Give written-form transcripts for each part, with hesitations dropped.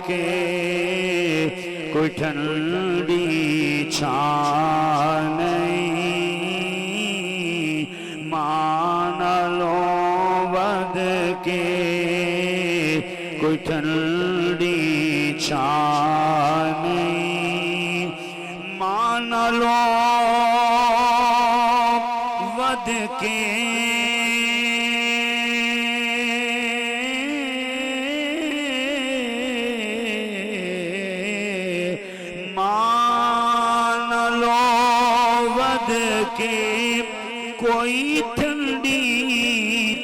کے کوئی ٹھنڈی چھاں نہیں، مان لو ود کے کوئی ٹھنڈی چھاں نہیں، مان لو ود کے مان لو ود کے کوئی ٹھنڈی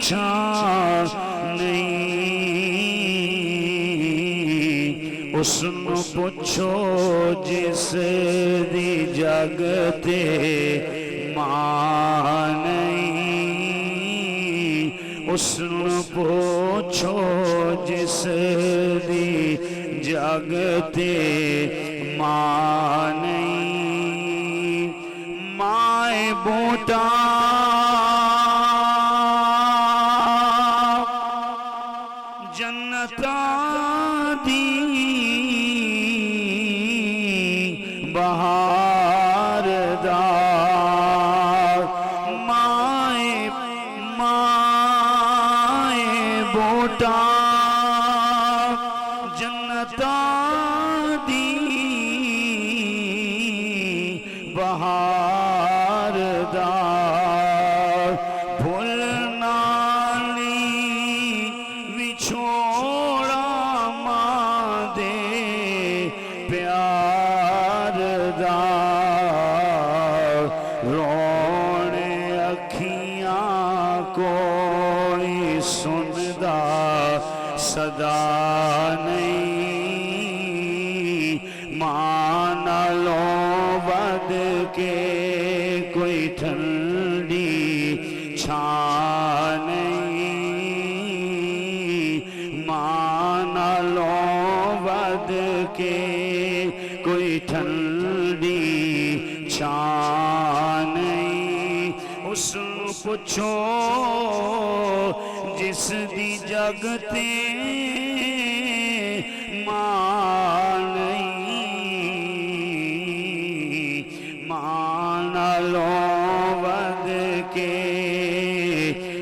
چھاں نہیں، اس نو پوچھو جس دی جگ تے ماں نہیں، اس نو پوچھو جس دی جگ تے ماں نہیں، مائے بوٹا جنتاں دی بہار دا، مائے بوٹا جنتاں دی بہار دا، بھول نالی وچھوڑا ماں دے پیار دا، رونے اکھیاں کوئی سندا صدا نہیں، مان لو ود کے کوئی ٹھنڈی چھاں نہیں، مان لو ود کے کوئی ٹھنڈی چھاں نہیں، اس نو پوچھو جس دی جگ تے ماں نہیں، مان لو ود کے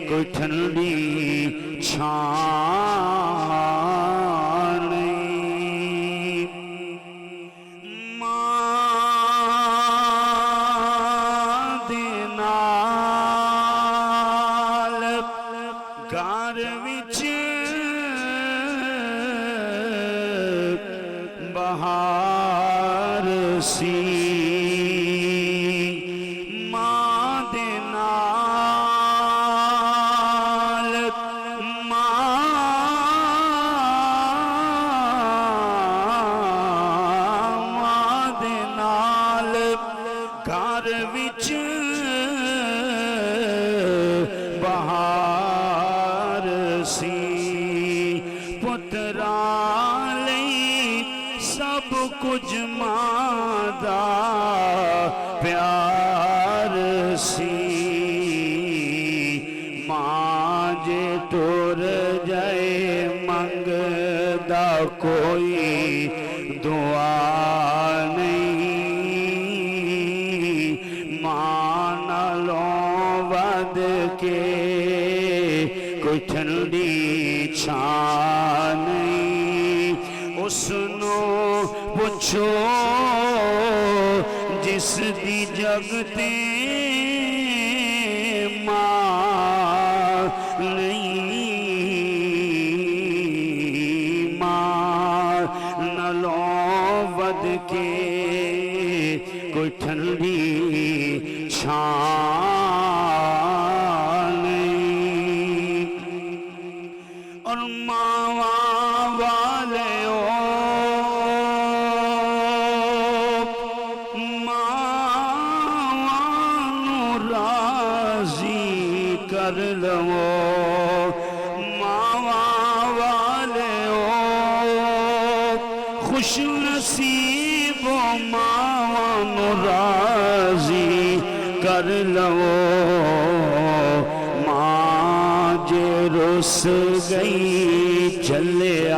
کوئی ٹھنڈی چھاں نہیں، ماں دے نال گھر وچ بہار سی، ماں دے نال ماں دے نال گھر وچ بہار سی، پتراں لئی سب کچھ ماں دا پیار سی، ماں جے ٹر جائے منگدا کوئی دعا نہیں، مان لو ود کے کوئی ٹھنڈی چھاں نہیں، اس نو پوچھو جس دی جگ تے ماں نہیں، مان لو ود کے کوئی ٹھنڈی چھاں نہیں، اور ماواں والے کر لو، ماواں والے خوش نصیب ماواں راضی کر لو، ماں جے رو رس گئی چلیا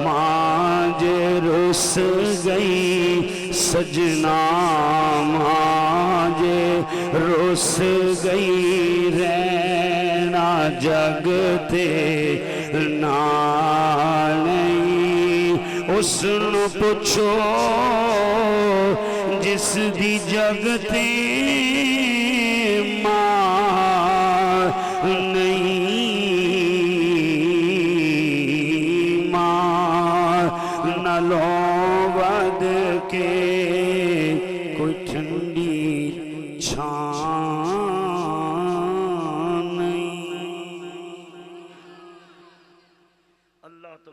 ماں جے رس گئی سجنا ماں جے رس گئی رہنا جگ تے نال نہیں اس نو پوچھو جس دی جگ تے ماں نہیں ماں نالوں ود کے کوئی ٹھنڈی چھاں